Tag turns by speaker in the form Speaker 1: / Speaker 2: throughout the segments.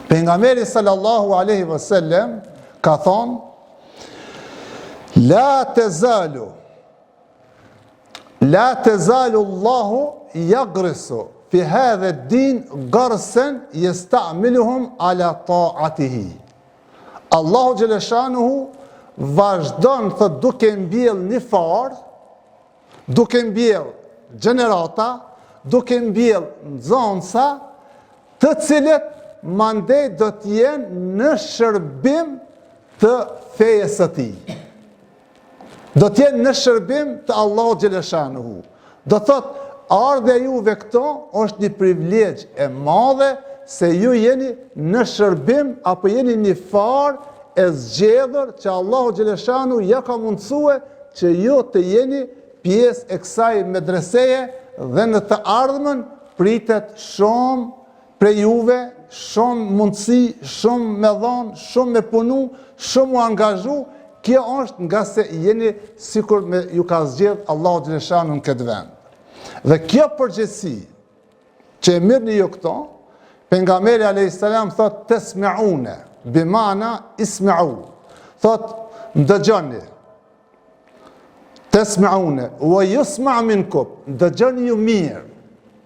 Speaker 1: Pejgamberi sallallahu alaihi wasallam ka thonë: La tezalu Allahu yagrisu fi hadha ad-din garsan yasta'miluhum ala ta'atihi. Allahu xhaleshanuhu vazhdon thot duke mbjell një farë, duke mbjell gjenerata, duke mbjell nxënësa, të cilët mandej do të jenë në shërbim të fejes së tij. Do të jenë në shërbim të Allahu xhaleshanuhu. Do thot, ardha juve këto është një privilegj e madhe se ju jeni në shërbim apo jeni një farë e zgjedhur që Allahu xhaleshanuhu ja ka mundësue që ju të jeni pjesë e kësaj medreseje dhe në të ardhmen pritet shumë prej juve, shumë mundësi, shumë me dhonë, shumë me punu, shumë u angazhu. Kjo është nga se jeni sikur me ju ka zgjedh Allahu xhaleshanuhu në këtë vend. Dhe kjo përgjegjësi që e mirëni ju këto, pejgamberi alayhis salam thot tesmeune, bimana isma'u. Thot ndëgjoni. Tesmeune, wa yusma' minkum, ndëgjoni ju mirë,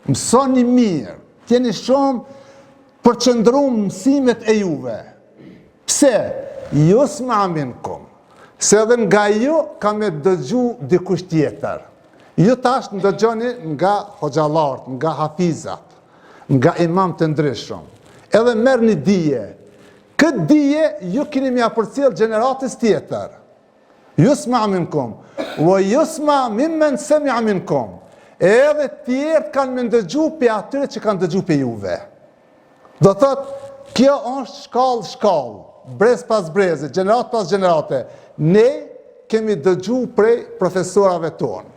Speaker 1: mësoni mirë, jeni shumë përqendruar mësimet e juve. Pse? Yusma' minkum. Se edhe nga ju ka me dëgju dikush tjetër. Ju tash ndëgjoni nga hoxhallarët, nga hafizat, nga imam të ndryshëm. Edhe merrni dije. Këtë dije ju keni mja përcjell gjeneratës tjetër. Yusma' minkum, wa yusma' mimmen sami'a minkum. Edhe tjerët kanë me ndëgju pe atyre që kanë dëgju pe juve. Do thot, kjo është shkallë, brez pas breze, gjenerat pas gjenerate. Ne kemi dëgju prej profesorave tonë,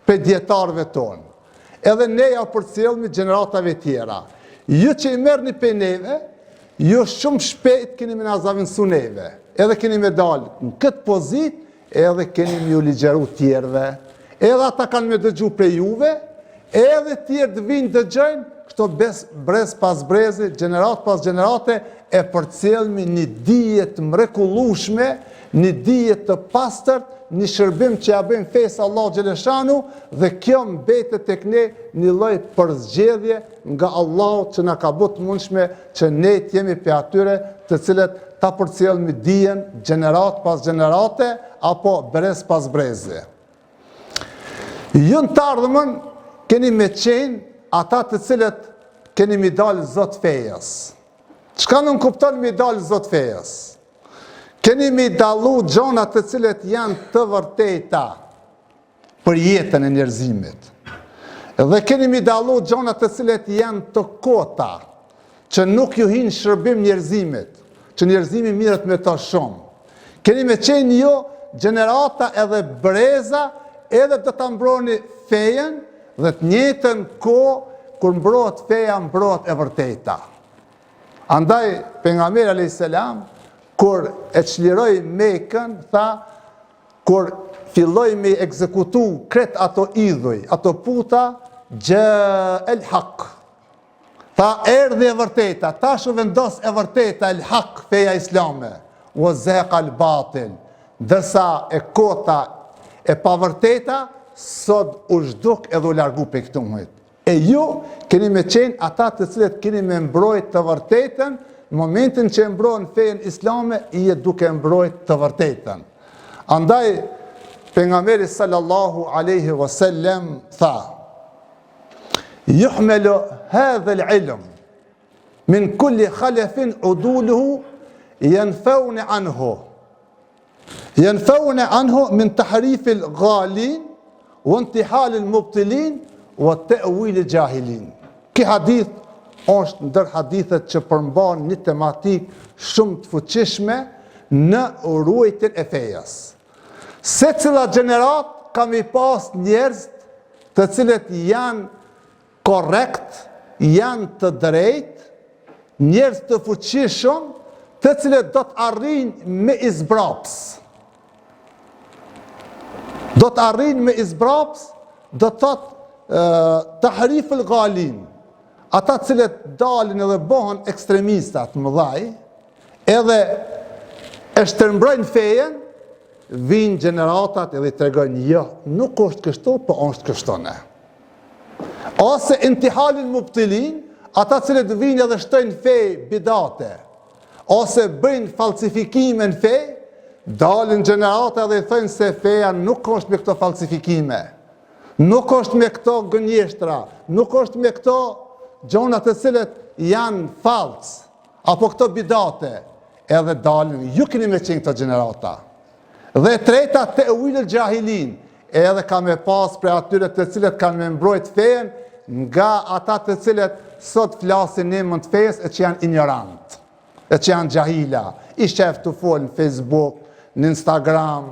Speaker 1: prej djetarëve tonë. Edhe ne ja përcjellmi gjeneratave tjera. Ju që i merrni pe neve, ju shumë shpejt keni me na zavinsu neve. Edhe keni me dalë në këtë pozit, edhe keni me ju ligjeru tjerve. Edhe ata kanë me dëgju prej juve, edhe tjerë të vinë dëgjojnë, këto brez pas breze, gjenerat pas gjenerate, e përcjellmi një dije të mrekullueshme, një dije të pastërt, një shërbim që ja bëjmë fesë Allahu xhaleshanuhu, dhe kjo mbetet tek ne një lloj përzgjedhje nga Allahu që na ka bërë të mundshme që ne të jemi pe atyre të cilët ta përcjellmi dijen gjenerat pas gjenerate apo brez pas breze. Ju në të ardhmen keni me qenë ata të cilët keni mi dalë zot fejes. Çka nuk kupton mi dalë zot fejes? Keni mi dallu gjona të cilët janë të vërteta për jetën e njerëzimit. Dhe keni mi dallu gjona të cilët janë të kota, që nuk ju hinë shërbim njerëzimit, që njerëzimi mirët me to shumë. Keni me qenë jo gjenerata edhe breza, edhe të ta mbroni fejen, dhe të njëjtën kohë kur mbrohet feja, mbrohet e vërteta. Andaj pejgamberi alayhis salam kur e çliroi Mekën, tha, kur filloi me ekzekutu kret ato idhuj, ato puta, gjë el haq. Tha, erdhi e vërteta, tash u vendos e vërteta, el haq, feja islame, u zaqa al batil, dërsa e kota e pavërteta, sot u zhduk edhe u largu pe këtu mëjt. E ju keni me qenë ata të cilët keni me mbrojt të vërtetën, në momentin që e mbrojnë fejen islame, i e duke mbrojt të vërtetën. Andaj, pejgamberi sallallahu alaihi wasallam tha, yuhmelu hadha al-ilm min kulli khalafin uduluhu yanfauna anhu min tahrif al-ghalin wa intihal al-mubtilin wa ta'wil al-jahilin. Ky hadith është ndër hadithet që përmban një tematik shumë të fuqishme në ruajtjen e fejes. Se cila gjenerat kam i pas njerëz të cilët janë korrekt, janë të drejt, njerëz të fuqishëm, të cilët do të arrijnë me izbraps. Do të arrijnë me izbraps, do të thotë tahrif el ghalin. ata cilët dalin edhe bëhen ekstremistat mëdhaj, edhe e shtërmbrojnë fejen, vinë gjeneratat edhe i tregojnë, jo, nuk është kështu, po është kështone. Ose intihalin mubtilin, ata cilët vinë edhe shtojnë fej bidate, ose bëjnë falsifikime në fej, dalin gjenerata dhe i thënë se feja nuk është me këto falsifikime, nuk është me këto gënjeshtra, nuk është me këto gjonat të cilët janë falc, apo këto bidate, edhe dalin, ju keni me qenë këto gjenerata. Dhe treta te uilë gjahilin, edhe ka me pas për atyre të cilët kanë me mbrojt fejen, nga ata të cilët sot flasin në emër të fejës e që janë ignorant, e që janë gjahila, i shef të folë në Facebook, në Instagram,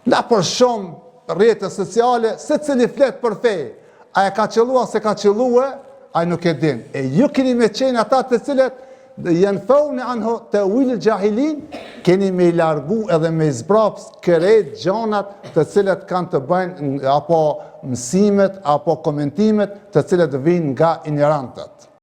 Speaker 1: na për shumë rrjete sociale, se cili flet për fejë, a e ka qëllua se ka qëllua, a nuk e din. E ju keni me qenë ata të cilët janë faune anhu të uilë gjahilin, keni me i largu edhe me izbraps kërejt gjonat të cilët kanë të bëjnë apo mësimet, apo komentimet të cilët vinë nga ignorantët.